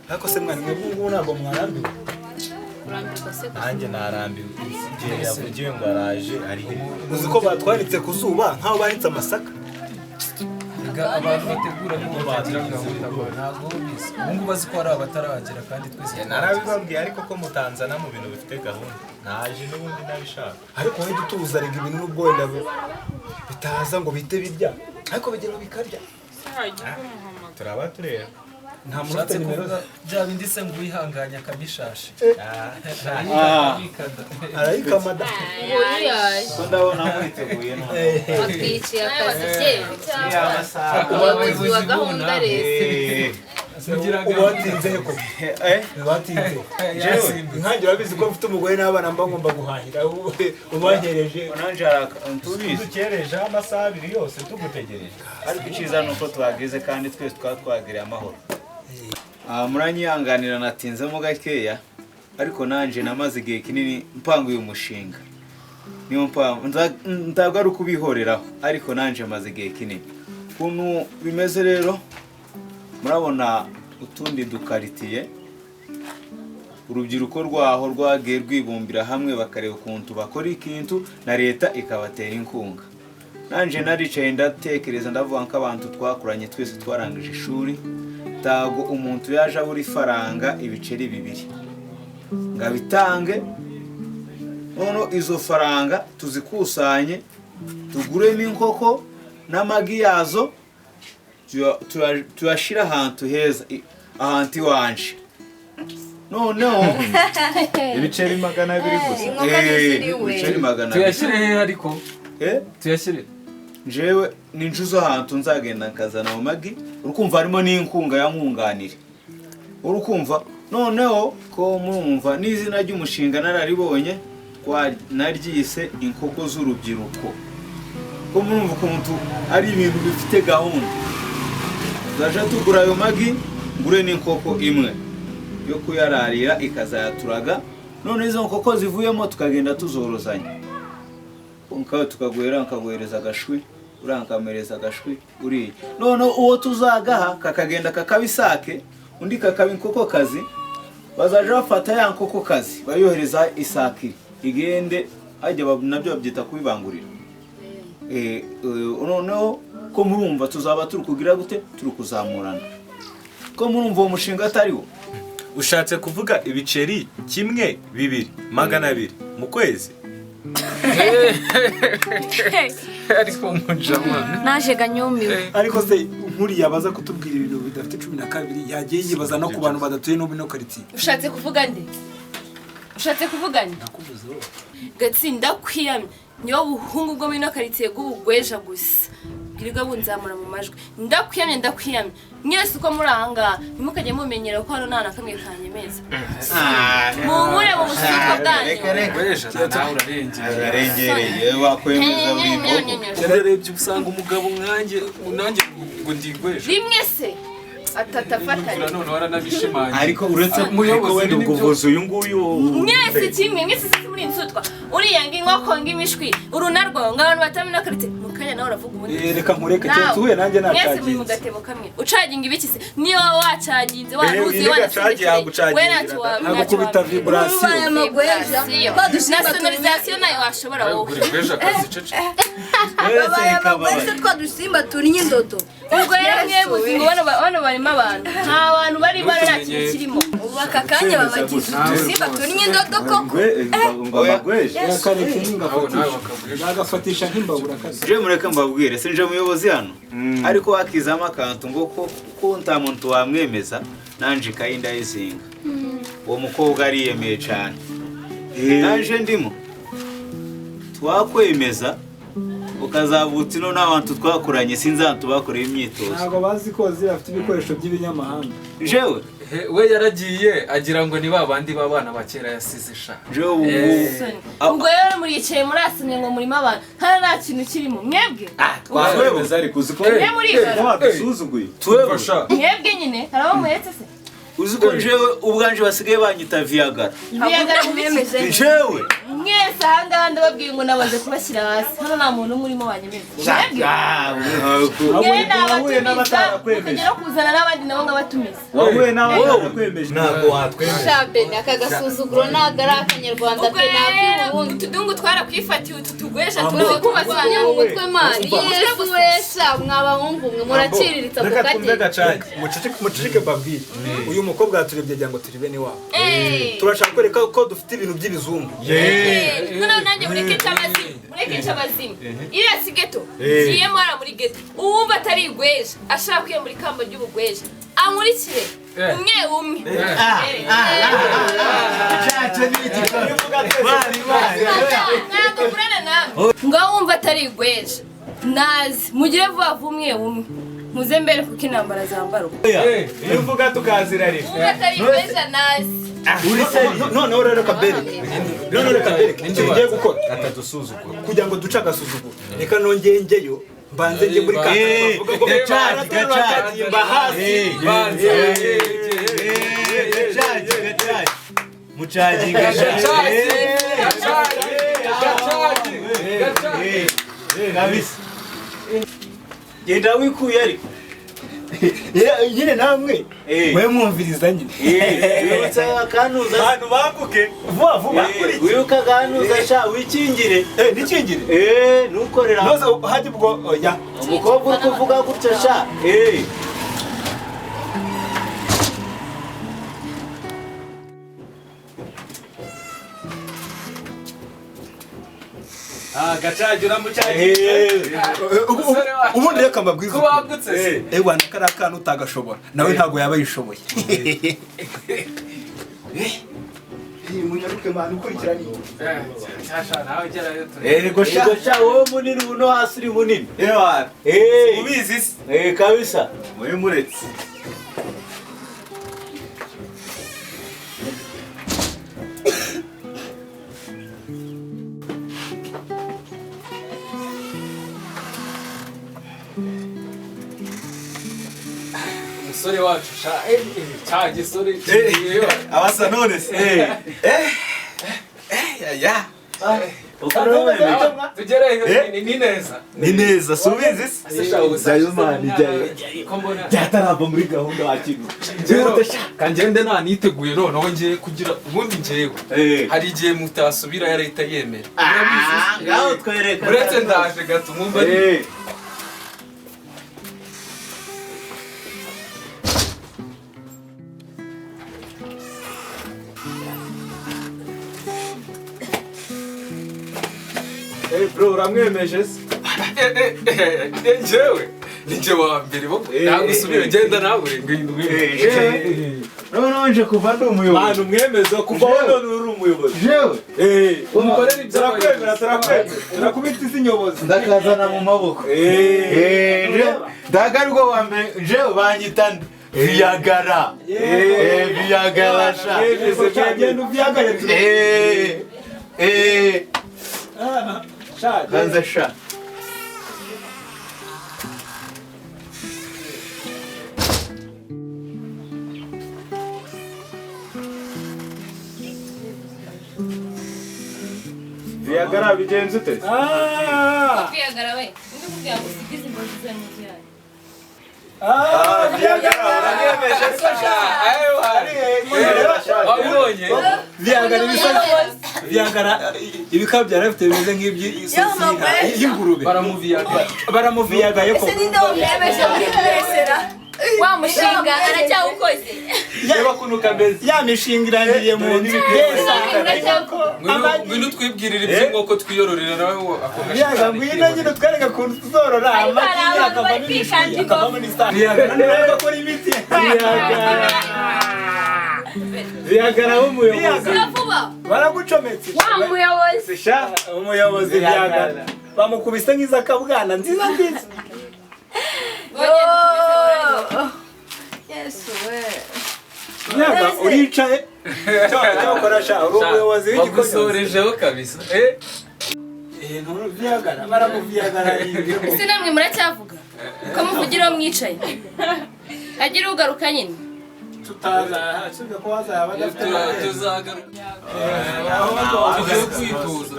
ariko se mwana mwebwe ngo ntabwo mwarambiwe urambirwa se nanjye narambiwe igihe yavugiye ngo araje ari uzi ko batwanitse ku zuba nkaho banitse amasaka abantu bategura nibo bagira gahunda ntabwo bizi ubu bazi ko ari abataragera kandi twese narabibabwiye ariko ko mutanzana mu bintu bifite gahunda naje n'ubundi nabishaka ariko wenda utuza rega ibintu n'ubwo wenda bitaza ngo bite birya ariko bagira ngo bikarya turaba tureba nta muntu ufite nimero bya bindi se ngo wihanganye akabishashe arayikamada uyaje ndabona mwiteguye none atwiciye akazi umuyobozi wa gahunda rero ubatinze ko batinze nkanjye urabizi ko mfite umugore n'abana mba ngomba guhahira ubanyereje nanje dukereje amasaha 2 yose tugutegereje ariko iciza nuko twageze kandi twese twagiriye amahoro muranyihanganira natinzemo gakeya ariko nanje namaze igihe kinini mpanga uyu mushinga niyo mpamvu ntabwo ari ukubihoreraho ariko nanje maze igihe kinini kuntu bimeze rero murabona utundi dukaritiye urubyiruko rwaho rwagiye rwibumbira hamwe bakareba ukuntu bakora ikintu na leta ikabatera inkunga nanje naricaye ndatekereza ndavuga ko abantu twakuranye twese twarangije ishuri tago umuntu yaje aburi faranga ibiceri 2 ngabitange none izo faranga tuzikusanye tuguremo inkoko n'amagi yazo tuyashira ahantu heza ahantu iwanje noneho ibiceri 200 gusa ibiceri 200 tuyashire he ariko tuyashire jewe ninjuzo ahantu nzagenda nkazana amagi urukumva harimo n'inkunga yankunganire urukumva noneho ko mumva n'izina ry'umushinga nararibonye naryise inkoko z'urubyiruko ko murumva ukuntu ari ibintu bifite gahunda zaje tugura ayo magi ngure n'inkoko imwe yo kuyararira ikazayaturaga none izo nkoko zivuyemo tukagenda tuzorozanya unkawe tukagwera nkaguhereza agashwi urankamereza agashwi uri none uwo tuzagaha kakagenda kakabisake undi kakaba inkoko kazi bazaje bafata ya nkoko kazi bayohereza isaki igende ajya nabyo babyita kubibangurira noneho ko murumva tuzaba turi kugira gute turi kuzamurana ko murumva uwo mushinga atariwo ushatse kuvuga ibiceri 1 2 200 mu kwezi ariko mujama naje ganyumiwe ariko se nkuriya baza kutubwira ibintu bidafite 12 yagiye yibaza no ku bantu badatuye no bino kariti ushatse kuvuga nde nakuvuze gatsinda kwiyamye niyo buhungu bwo bino karitiye bw'ubugweja gusa bwirwa bunzamura mu majwi ndakwiyamye mwese uko muranga nimukajye mumenyera ko hano nana kamwe kanyemeza mumure mu busuko bwanyu weje nawe urarengereye wakwemeza buri yarebye usanga umugabo nanjye ngo ndigweje rimwe se atatafatanye none waranabishimanye ariko uretse muyobozi wenda uguvuza uyu nguyu mwese kimwe mwese muri insutwa uriya inkoko ngimishwi urunarwo ng'abantu batamina karite mukanya nawe uravuga ubundi reka nkureke cyatuwe nanjye mwese muri nacaginze mugatebo kamwe ucaginga ibiki se niyo wacaginze waruzi agukubita vibration nationalisation nayo washobora wowe Ese twadusimba turi n'indodo ubwo yamwe muzingo bano barimo abantu nta bantu bari baraki kirimo ubaka kanya babagize dusimba turi n'indodo koko ngo bagweje yakareke bagafatisha nk'imbabura kazi je mureka mbabwire sinje muyobozi hano ariko wakizama akantu ngo ko nta muntu wamwemeza nanje kayinda yizinga uwo mukobwa ariyemeye cyane nanje ndimo twakwemeza ukazavutse no n'abantu twakuranye sinzantu bakoreye imyitozo ntabwo bazi ko zirafite ibikoresho by'ibinyamahanga jewe we yaragiye agira ngo ni babandi babana bakera yasize sha jewe ubwo rero muricaye murasamye ngo murimo abantu nta kintu kirimo mwebwe twabemeza ariko uziko muri twasuzuguye twebasha mwebwe nyine harabo muretse se uzi ko jewe ubwanje basigaye banyita Viagra. Viagra kumwemeje. Jewe. Mwese ahangaha ndababwiye ngo nabaze kubashyira hasi. Hano nta muntu umurimo wanyemeza. Wahuye n'abatarakwemeje. Ukagera kuzana n'abandi nabo nkabatumiza. Wahuye n'abatarakwemeje. Ntabwo watwemeje. Shabe aka gasuzuguro ntago ari akanyarwanda pe nakiburundi. Utudungu twarakwifatiye utugwesha tuzi kubasanya mu mutwe mani. Yesu wesha mwabahungu mwe muraciriritsa kukati. Mucicike babwire. Uyu mukobwa yaturebye agira ngo turi bene wabo. Turashaka kwereka ko dufite ibintu by'ibizungu. Noneho nanjye mureke cy'abazimu. Iriya si geto. Ngiye mwara muri geto. Uwumva atari igweja ashaka kwiye muri kamba ry'ubugweja. Ankurikire. Umwe. Ntabwo kurana nawe. Ngaho wumva atari igweja. Nazi. Mugire vuba umwe. Muze mbere kuko intambara zambarwa. Iyo uvuga tukazirarira. Uwumva atari igweja nazi. Noneho rero kabere. Icyo ugiye gukora atadusuzugura kugira ngo duce agasuzuguro. Reka nongeye njyeyo. Mbanze njye muri kanta bavuga ko gacaji mba hasi. Mucaji kabisa. Genda wikuye ariko. Nyine namwe we mwumviriza nyine. Wibutsa kanuza. Bantu bambuke vuba Wiruka kanuza sha wikingire. Nikingire. Nukorera. Noze haje bwo ya. Umukobwa uri kuvuga gutyo sha. gacaji uramucaji Ubundi reka mbabwize ko wagutse ewa nakara kantu utagashobora nawe ntago yaba yishoboye. Munyaruke mani ukurikirani. Ego sha wowe munini uno hasi uri munini. Ubizi kabisa. Mwe muretse. umusore wacu cha gisore Abasa none se. Ya. tugere ni neza subizi Zayumani byatarava muri gahunda wakintu. Kangende nta niteguye noneho ngiye kugira ubundi ngewe hari igihe mutasubira ya leta yemera ngaho twereka uretse ndaje gato mwumva bro uramwemeje se? Ninjye wa mbere bo nagusubira genda nawe nje kuva ndi umuyobozi. Bantu mwemeza kuva none uri umuyobozi. Jewe umukorera ibyo turakubita izi nyobozi. Ndakazana mu maboko. Ndagarwa wa mbere jewe banyita Viagra. Viagra sha. Cyagenda uvyagare. Kanza sha. Viagra bigenze ute? Viagra we. Ndi kugira ngo usigize imbazi zanyu cyane. Viagra uramwemeje sha. wabibonye Viagra Viagra ibikaba byarafite bimeze nk'iby'ingurube. Baramuviyaga yo ko. Ese ninde wamwemeje muri kwesera? Wa mushinga aracyawukoze. Yaba kunuka mbeze. Ya mishinga irangiye mu nzu. ngwino twibwirira iby'inkoko twiyororera nawe Viagra ngwino nyine twereka kuntu tuzorora amagi akavamo n'istar. Viagra none bakora imiti. Viagra umuyobozi. Baragucometse. Wa muyobozi. Sha umuyobozi Viagra. Bamukubise nk'izakabwana nziza. Yesu we. Viagra uricaye. Cyakora sha uri umuyobozi w'igikono. bagusorejeho kabisa None Viagra baramuviyaga. Ese namwe muracyavuga? Uko muvugira mwicaye. Agira ugaruka nyine. tutaza asubye ko wazaba adafite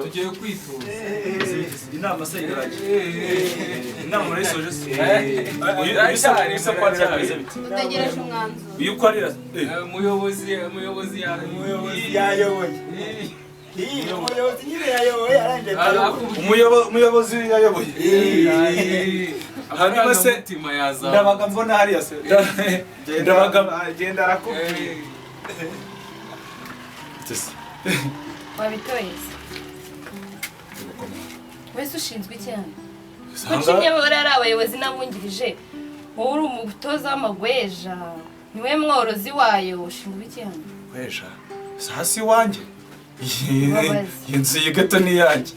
tugiye kwitoza inama se iraje inama muri soje se utegereje umwanzuro iyo ukorera umuyobozi yayoboye umuyobozi nyine yayoboye arangije umuyobozi yayoboye hanyuma se ndabaga mbona hariya se ndabaga genda arakubwiye wabitoye wese ushinzwe cyane kuki nyabora ari abayobozi n'abungirije wowe uri umutoza w'amagweja niwe mworozi wayo ushinzwe cyane kwesha sasi wanjye inzu yigato ni yanjye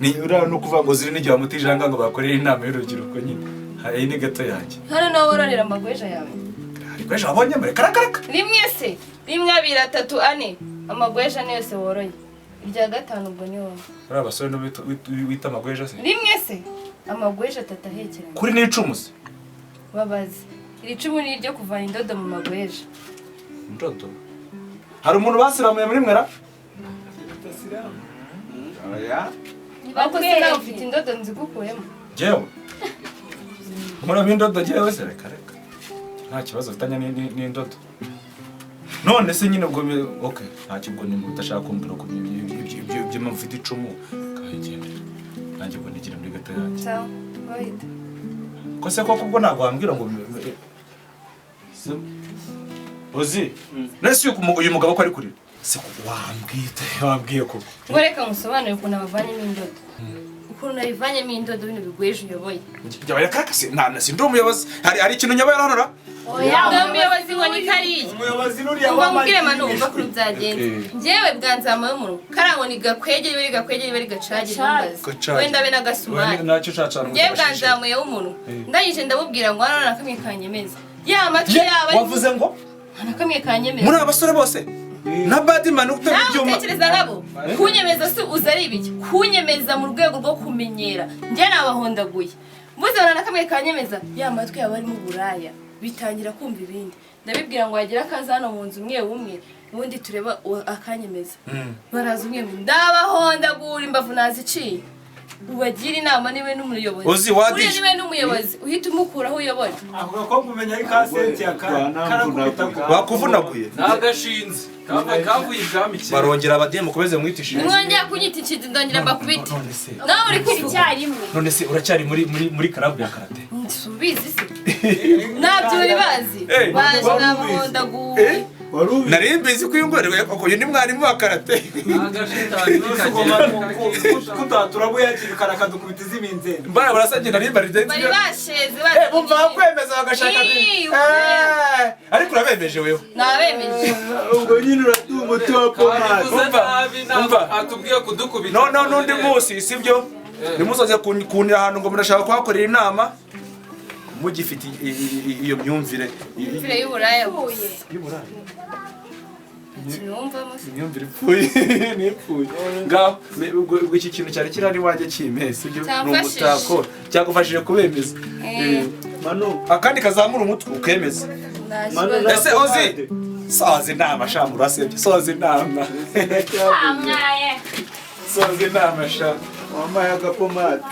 ni ura no kuvuga ngo ziri n'igihe bamutijanga ngo bakorere inama y'urubyiruko nyine hari ni gato yanjye hano nawe wororera amagweja yawe kwesha wabonye muri karakaraka rimwe se rimwe abiri atatu ane amagweja ni yose woroye irya gatanu ubwo ni wowe ari abasore no wita amagweja se rimwe se amagweja atatu ahekeranye kuri n'icumu se babazi iri cumu ni iryo kuvana indodo mu magweja indodo hari umuntu basiramuye muri mwera ariko se nawe ufite indodo nzigukuyemo jewe muramo indodo jewe se reka nta kibazo ufitanye n'indodo none se nyine ubwo okay ntacyo ubwo nimba udashaka kumbwira ko ibyo mfite icumu kayigendera nanjye ubwo nigira muri gato yanjye sawa wahita ko se koko ubwo ntabwo wambwira ngo uzi nese uyu mugabo ko ari kurira se wambwiye ko ngo reka musobanure ukuntu abavanyemo indodo ukuntu nabivanyemo indodo bino bigweje uyoboye yabaye kakase sindi umuyobozi hari ikintu nyabaye hano oya umuyobozi ngo ni kariya umuyobozi nuriya umva mubwire manu umva kuri byagenze njyewe bwanzamaye umuntu karango ni gakwegere bari gakwegere bari gacagire imbazi wenda be n'agasumari nacyo cacana njyewe bwanzamuye w'umuntu ndangije ndamubwira ngo hano nakamwe kanyemeza ya matwi yaba wavuze ngo nakamwe kanyemeza muri abasore bose na badimani utari ibyuma utekereza nkabo kunyemeza si uza ari ibiki kunyemeza mu rwego rwo kumenyera njye nabahondaguye mvuze bana nakamwe kanyemeza ya matwi yaba arimo uburaya bitangira kumva ibindi ndabibwira ngo yagira akaza hano mu nzu umwe umwe ubundi tureba akanyemeza baraza umwe ndabahondagura imbavu naziciye ubagira inama niwe n'umuyobozi uzi wadije niwe n'umuyobozi uhita umukuraho uyobora avuga ko kumenya ari ka senti ya karakubita bakuvunaguye nagashinze kavuye ibwami cyane barongera abademu kubeze mwitishije mwongera kunyita ikintu ndongera mbakubite nawe uri kuri icyarimwe none se uracyari muri karabu ya karate subizi se nabyo uri bazi baje nabahondaguye nari mbizi ko uyungorerwa koko uyu ni mwarimu wa karate kutaturabo yakirikana akadukubita iz'iminzeni mbara barasabye nari mbaride bari basheze bumva kwemeza bagashaka ariko urabemeje wewe nabemeje ubwo nyine uratuye umuti wa pomade umva atubwiye kudukubita none n'undi munsi sibyo nimusoze kunira ahantu ngo murashaka kuhakorera inama mugifite iyo myumvire y'uburaya y'uburaya sinumvamo se imyumvire ipfuye n'ipfuye ngaho ubwo iki kintu cyari kirari wanjye kimese ibyo ni umutako cyagufashije kubemeza manu akandi kazamura umutwe ukemeza ese ozi soza inama shamu urasebye soza inama soza inama shamu wambaye agapomade